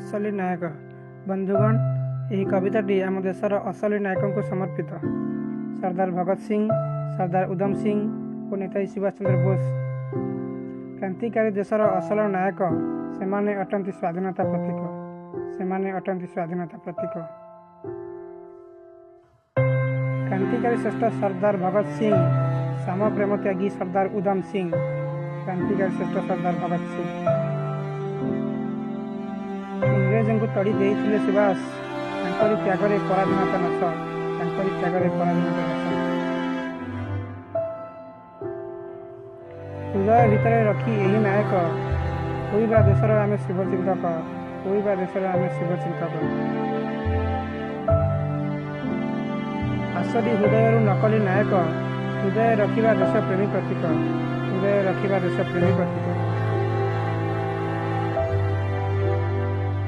असली नायक बंधुगण यही कविताटी आम देशर असली नायकों को समर्पित। सरदार भगत सिंह, सरदार उधम सिंह और नेताजी सुभाष चंद्र बोस क्रांतिकारी देशर असल नायक सेमाने अटंती स्वाधीनता प्रतीक। क्रांतिकारी श्रेष्ठ सरदार भगत सिंह, साम प्रेम त्यागी सरदार उधम सिंह। क्रांतिकारी श्रेष्ठ सरदार भगत सिंह इंग्रेजों को तड़ी देइथिले सुभाष, तांकरी त्यागरे पराधीनता नाश। हृदय भितर रखी यही नायक होइबा देशर आमे शुभचिंतक। आसडी हृदय नकली नायक, हृदय रखिबा देश प्रेमी प्रतीक।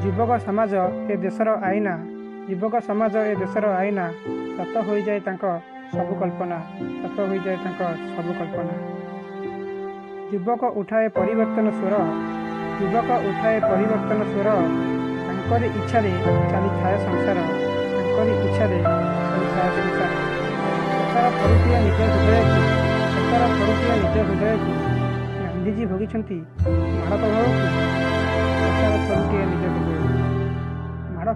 युवक समाज ए देशर आईना, सत हो जाए सबु कल्पना। युवक उठाए परिवर्तन स्वर, तांकरी इच्छारे चली थाए संसार। सतर करुथिया निज हृदय को गांधीजी भोगी माड़ प्रभाव को। माड़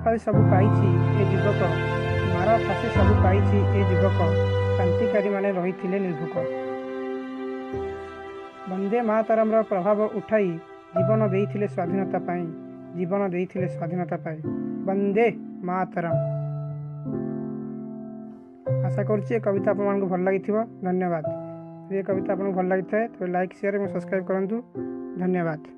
फांसी सबू पाई ए युवक, क्रांतिकारी माने रही निर्भुक। वंदे मातरम प्रभाव उठाई जीवन देइथिले स्वाधीनता पाई। वंदे मातरम। आशा करुच्ची कविता आप भल लगी। धन्यवाद। ये कविता आपको भल लगी तो लाइक शेयर और सब्सक्राइब करूँ। धन्यवाद।